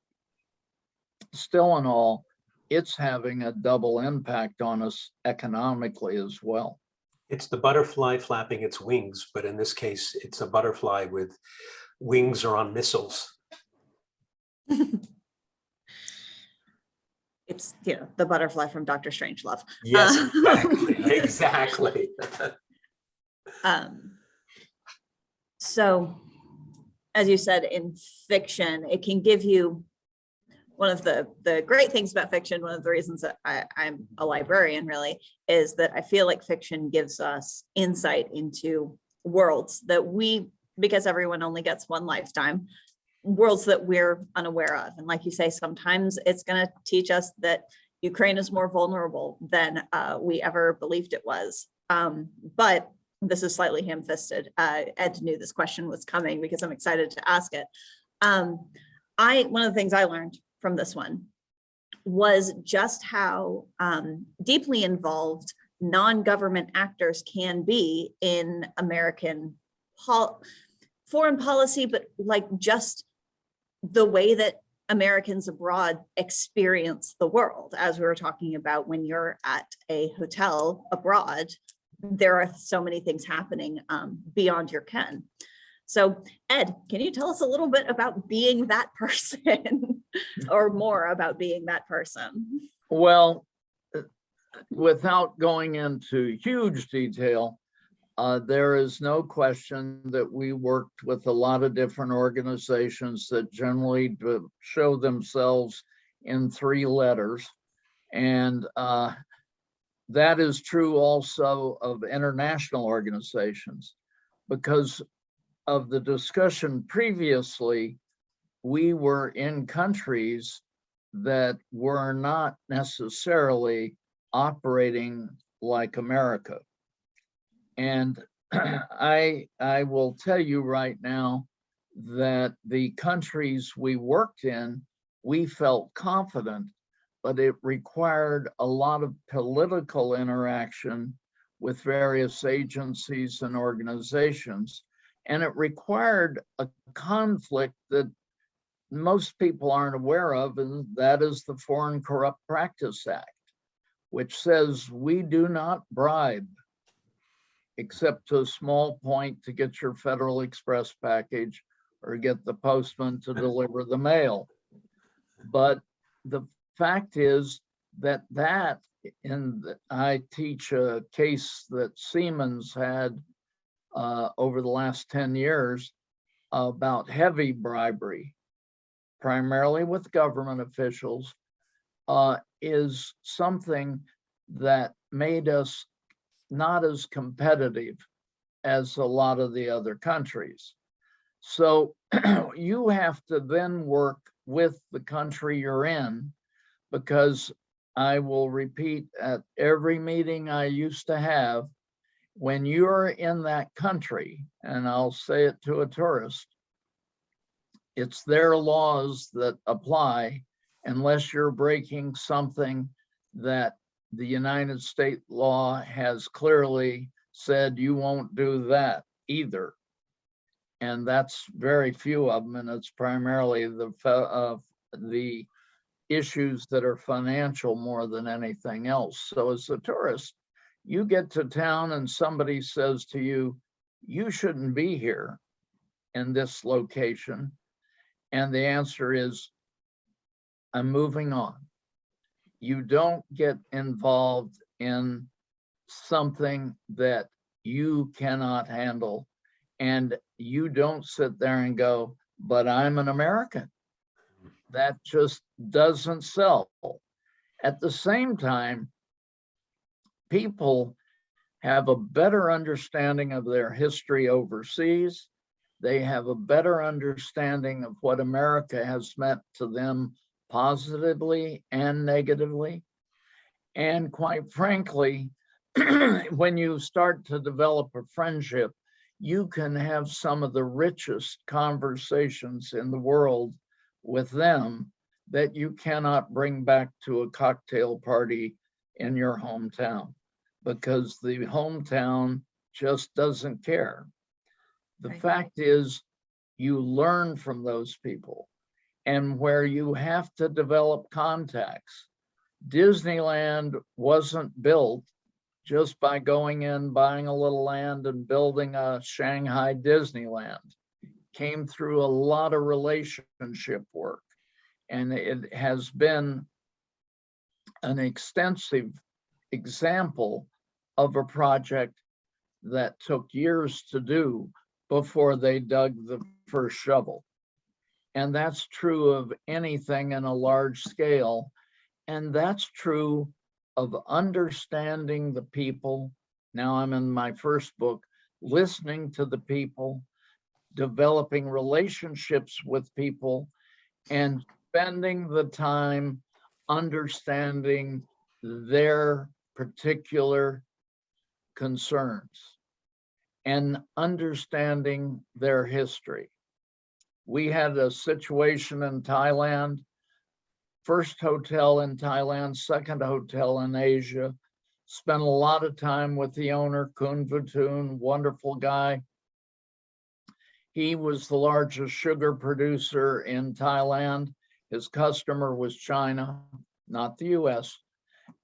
Speaker 2: still in all, it's having a double impact on us economically as well.
Speaker 3: It's the butterfly flapping its wings, but in this case, it's a butterfly with wings or on missiles.
Speaker 1: It's, the butterfly from Dr. Strangelove.
Speaker 3: Yes, exactly.
Speaker 1: So, as you said, in fiction, it can give you, one of the great things about fiction, one of the reasons that I'm a librarian really, is that I feel like fiction gives us insight into worlds that because everyone only gets one lifetime, worlds that we're unaware of. And like you say, sometimes it's going to teach us that Ukraine is more vulnerable than we ever believed it was. But this is slightly ham-fisted. Ed knew this question was coming because I'm excited to ask it. One of the things I learned from this one was just how deeply involved non-government actors can be in American foreign policy, but like just the way that Americans abroad experience the world. As we were talking about, when you're at a hotel abroad, there are so many things happening beyond your ken. So Ed, can you tell us a little bit about being that person or more about being that person?
Speaker 2: Well, without going into huge detail, there is no question that we worked with a lot of different organizations that generally show themselves in 3 letters. And that is true also of international organizations, because of the discussion previously, we were in countries that were not necessarily operating like America. And I will tell you right now that the countries we worked in, we felt confident, but it required a lot of political interaction with various agencies and organizations. And it required a conflict that most people aren't aware of, and that is the Foreign Corrupt Practice Act, which says we do not bribe except to a small point to get your Federal Express package or get the postman to deliver the mail. But the fact is that I teach a case that Siemens had over the last 10 years about heavy bribery, primarily with government officials, is something that made us not as competitive as a lot of the other countries. So you have to then work with the country you're in, because I will repeat at every meeting I used to have, when you're in that country, and I'll say it to a tourist, it's their laws that apply unless you're breaking something that the United States law has clearly said you won't do that either. And that's very few of them, and it's primarily the issues that are financial more than anything else. So as a tourist, you get to town and somebody says to you, you shouldn't be here in this location. And the answer is, I'm moving on. You don't get involved in something that you cannot handle. And you don't sit there and go, but I'm an American. That just doesn't sell. At the same time, people have a better understanding of their history overseas. They have a better understanding of what America has meant to them positively and negatively. And quite frankly, when you start to develop a friendship, you can have some of the richest conversations in the world with them that you cannot bring back to a cocktail party in your hometown, because the hometown just doesn't care. The fact is, you learn from those people, and where you have to develop contacts. Disneyland wasn't built just by going in, buying a little land and building a Shanghai Disneyland. Came through a lot of relationship work, and it has been an extensive example of a project that took years to do before they dug the first shovel. And that's true of anything in a large scale. And that's true of understanding the people. Now I'm in my first book, listening to the people, developing relationships with people, and spending the time understanding their particular concerns and understanding their history. We had a situation in Thailand, first hotel in Thailand, second hotel in Asia. Spent a lot of time with the owner, Kun Vatun, wonderful guy. He was the largest sugar producer in Thailand. His customer was China, not the US.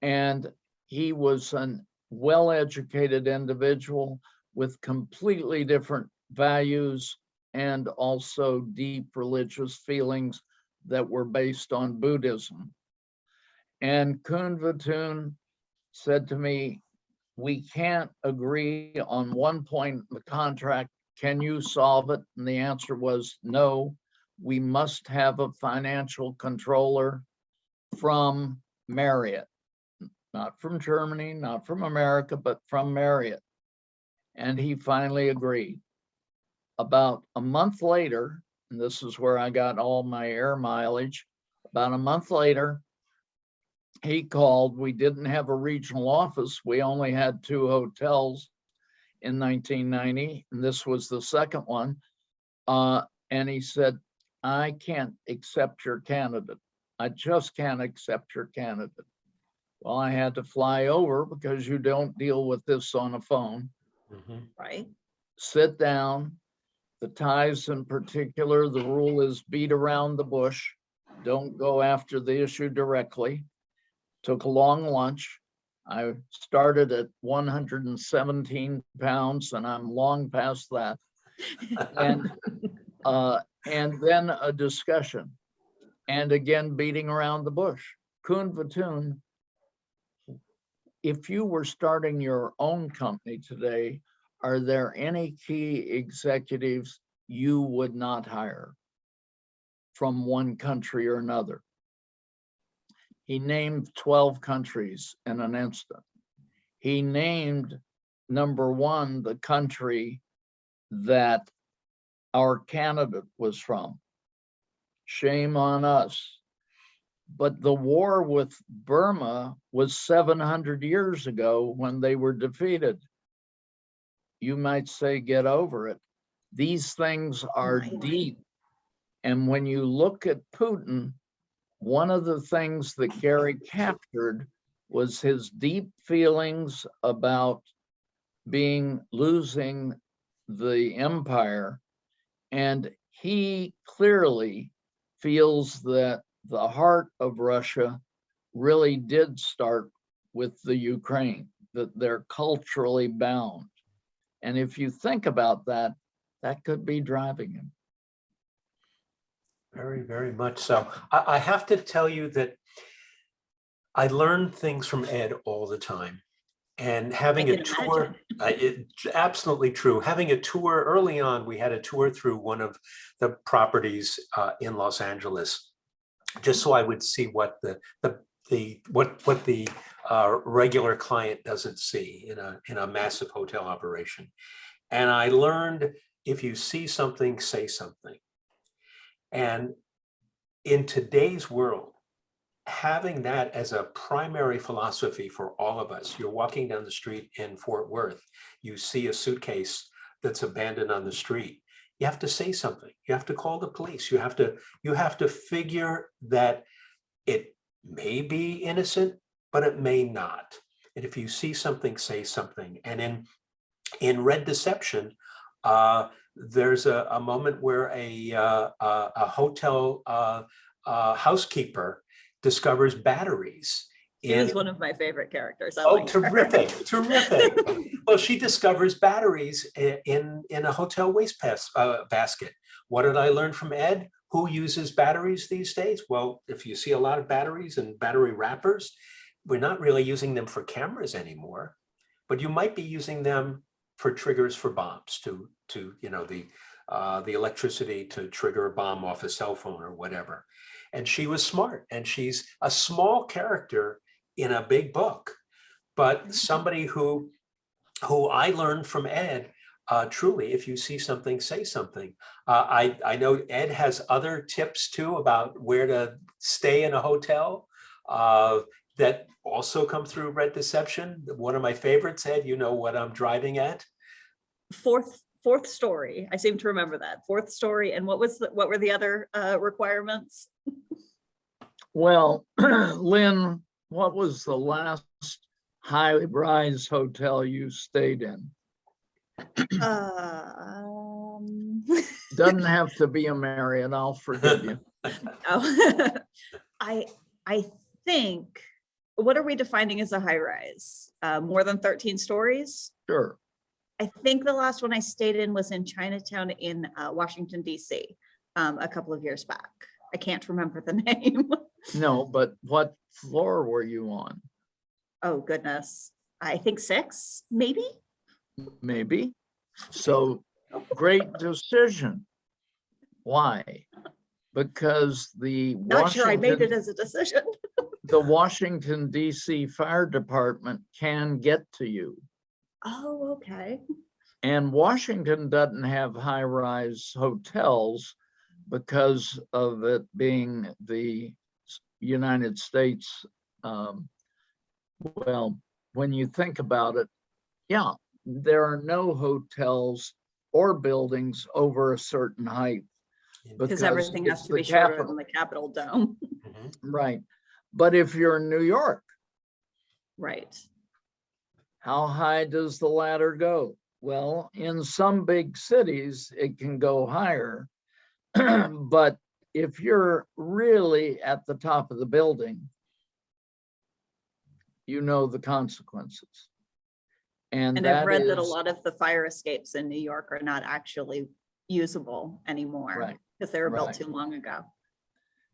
Speaker 2: And he was a well-educated individual with completely different values and also deep religious feelings that were based on Buddhism. And Kun Vatun said to me, we can't agree on one point in the contract. Can you solve it? And the answer was no. We must have a financial controller from Marriott, not from Germany, not from America, but from Marriott. And he finally agreed. About a month later, and this is where I got all my air mileage, about a month later, he called. We didn't have a regional office. We only had 2 hotels in 1990, and this was the second one. And he said, I can't accept your candidate. I just can't accept your candidate. Well, I had to fly over because you don't deal with this on a phone.
Speaker 1: Right.
Speaker 2: Sit down. The ties in particular, the rule is beat around the bush. Don't go after the issue directly. Took a long lunch. I started at 117 pounds and I'm long past that. And then a discussion, and again beating around the bush. Kuhn Vatun, if you were starting your own company today, are there any key executives you would not hire from one country or another? He named 12 countries in an instant. He named number 1, the country that our candidate was from. Shame on us. But the war with Burma was 700 years ago when they were defeated. You might say, get over it. These things are deep. And when you look at Putin, one of the things that Gary captured was his deep feelings about losing the empire. And he clearly feels that the heart of Russia really did start with the Ukraine, that they're culturally bound. And if you think about that, that could be driving him.
Speaker 3: Very, very much so. I have to tell you that I learn things from Ed all the time. And having a tour, it's absolutely true. Having a tour early on, we had a tour through one of the properties in Los Angeles, just so I would see what the regular client doesn't see in a massive hotel operation. And I learned, if you see something, say something. And in today's world, having that as a primary philosophy for all of us, you're walking down the street in Fort Worth, you see a suitcase that's abandoned on the street, you have to say something. You have to call the police. You have to figure that it may be innocent, but it may not. And if you see something, say something. And in Red Deception, there's a moment where a hotel housekeeper discovers batteries.
Speaker 1: She is one of my favorite characters.
Speaker 3: Terrific, terrific. Well, she discovers batteries in a hotel waste basket. What did I learn from Ed? Who uses batteries these days? Well, if you see a lot of batteries and battery wrappers, we're not really using them for cameras anymore, but you might be using them for triggers for bombs, to the electricity to trigger a bomb off a cell phone or whatever. And she was smart, and she's a small character in a big book, but somebody who I learned from Ed, truly, if you see something, say something. I know Ed has other tips too about where to stay in a hotel that also come through Red Deception. One of my favorites, Ed, you know what I'm driving at?
Speaker 1: Fourth story. I seem to remember that. Fourth story. And what were the other requirements?
Speaker 2: Well, Lynn, what was the last high-rise hotel you stayed in? Doesn't have to be a Marriott. I'll forgive you.
Speaker 1: Oh, I think, what are we defining as a high rise? More than 13 stories?
Speaker 2: Sure.
Speaker 1: I think the last one I stayed in was in Chinatown in Washington, D.C. A couple of years back. I can't remember the name.
Speaker 2: No, but what floor were you on?
Speaker 1: Oh, goodness. I think 6, maybe?
Speaker 2: Maybe. So great decision. Why? Because the
Speaker 1: Not sure I made it as a decision.
Speaker 2: the Washington DC Fire Department can get to you.
Speaker 1: Oh, okay.
Speaker 2: And Washington doesn't have high-rise hotels because of it being the United States. Well, when you think about it, yeah, there are no hotels or buildings over a certain height.
Speaker 1: Because everything has
Speaker 2: it's
Speaker 1: to
Speaker 2: the
Speaker 1: be shorter
Speaker 2: capital.
Speaker 1: than the Capitol dome.
Speaker 3: Mhm.
Speaker 2: Right. But if you're in New York,
Speaker 1: Right.
Speaker 2: how high does the ladder go? Well, in some big cities, it can go higher. But if you're really at the top of the building, you know the consequences. And
Speaker 1: And I've
Speaker 2: that
Speaker 1: read that a
Speaker 2: is
Speaker 1: lot of the fire escapes in New York are not actually usable anymore
Speaker 2: right.
Speaker 1: because they were built
Speaker 2: right.
Speaker 1: too long ago.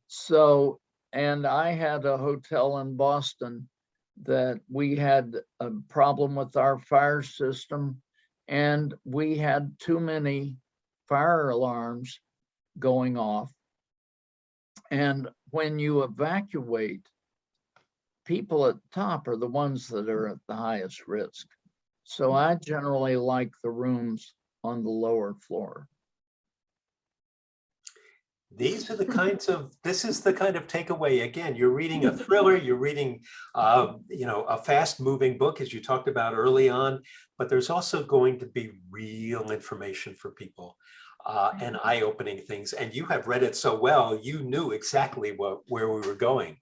Speaker 2: So, and I had a hotel in Boston that we had a problem with our fire system, and we had too many fire alarms going off. And when you evacuate, people at the top are the ones that are at the highest risk. So I generally like the rooms on the lower floor.
Speaker 3: These are the kinds of, this is the kind of takeaway. Again, you're reading a thriller, you're reading, a fast moving book, as you talked about early on, but there's also going to be real information for people and eye-opening things. And you have read it so well, you knew exactly where we were going.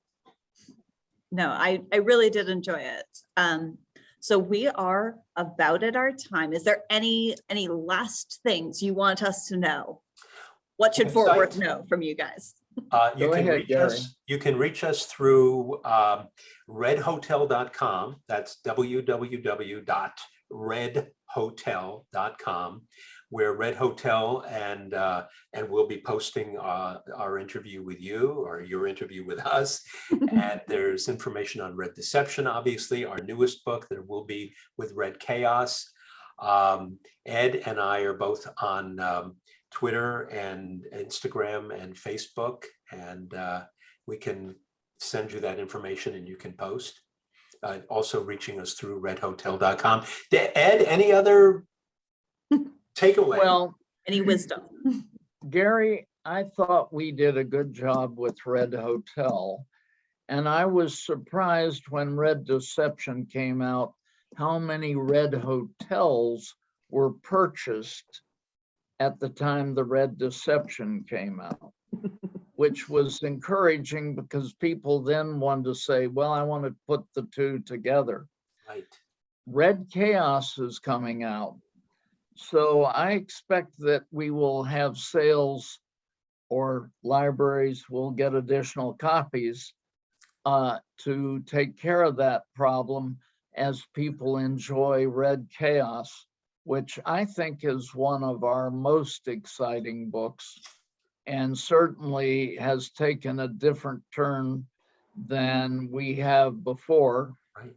Speaker 1: No, I really did enjoy it. So we are about at our time. Is there any last things you want us to know? What should Fort Worth know from you guys?
Speaker 3: You can reach us through redhotel.com. That's www.redhotel.com, where Red Hotel and we'll be posting our interview with you or your interview with us. And there's information on Red Deception, obviously, our newest book. There will be with Red Chaos. Ed and I are both on Twitter and Instagram and Facebook, and we can send you that information and you can post. Also reaching us through redhotel.com. Ed, any other takeaway?
Speaker 2: Well,
Speaker 1: Any wisdom?
Speaker 2: Gary, I thought we did a good job with Red Hotel, and I was surprised when Red Deception came out how many Red Hotels were purchased at the time the Red Deception came out, which was encouraging because people then wanted to say, well, I want to put the two together.
Speaker 3: Right.
Speaker 2: Red Chaos is coming out. So I expect that we will have sales or libraries will get additional copies to take care of that problem as people enjoy Red Chaos, which I think is one of our most exciting books and certainly has taken a different turn than we have before,
Speaker 3: Right.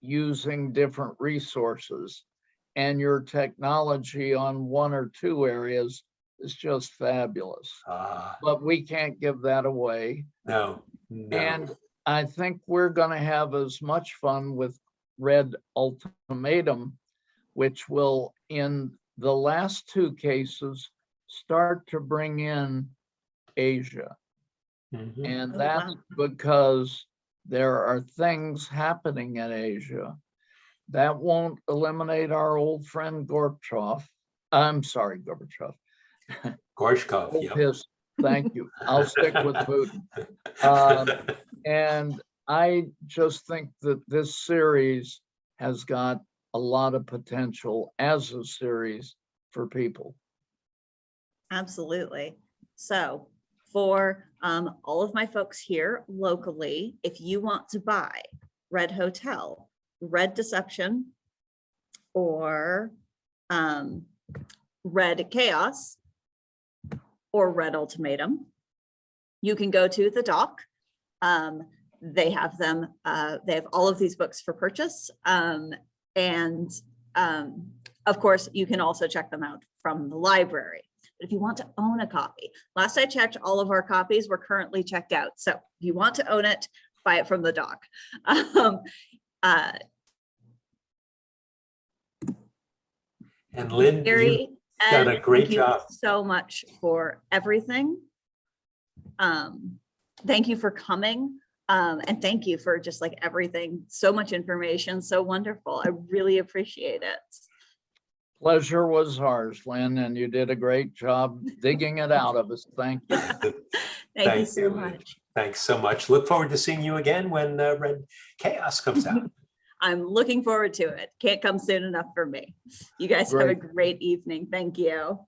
Speaker 2: using different resources. And your technology on one or two areas is just fabulous. But we can't give that away.
Speaker 3: No.
Speaker 2: And I think we're going to have as much fun with Red Ultimatum, which will, in the last two cases, start to bring in Asia.
Speaker 3: Mhm.
Speaker 2: And
Speaker 1: Oh,
Speaker 2: that's
Speaker 1: wow.
Speaker 2: because there are things happening in Asia that won't eliminate our old friend Gorbachev. I'm sorry, Gorbachev.
Speaker 3: Gorshkov, yeah.
Speaker 2: Thank you. I'll stick with Putin. And I just think that this series has got a lot of potential as a series for people.
Speaker 1: Absolutely. So for all of my folks here locally, if you want to buy Red Hotel, Red Deception, or Red Chaos, or Red Ultimatum, you can go to the dock. They have them, they have all of these books for purchase. And of course, you can also check them out from the library. But if you want to own a copy, last I checked, all of our copies were currently checked out. So if you want to own it, buy it from the dock. Um,
Speaker 3: And Lynn, you
Speaker 1: Gary,
Speaker 3: done
Speaker 1: Ed,
Speaker 3: a great
Speaker 1: thank you
Speaker 3: job.
Speaker 1: so much for everything. Thank you for coming. And thank you for just like everything. So much information, so wonderful. I really appreciate it.
Speaker 2: Pleasure was ours, Lynn, and you did a great job digging it out of us. Thank you.
Speaker 1: Thank you so
Speaker 3: Lynn.
Speaker 1: much.
Speaker 3: Thanks so much. Look forward to seeing you again when Red Chaos comes out.
Speaker 1: I'm looking forward to it. Can't come soon enough for me. You guys have a
Speaker 2: Great.
Speaker 1: great evening. Thank you.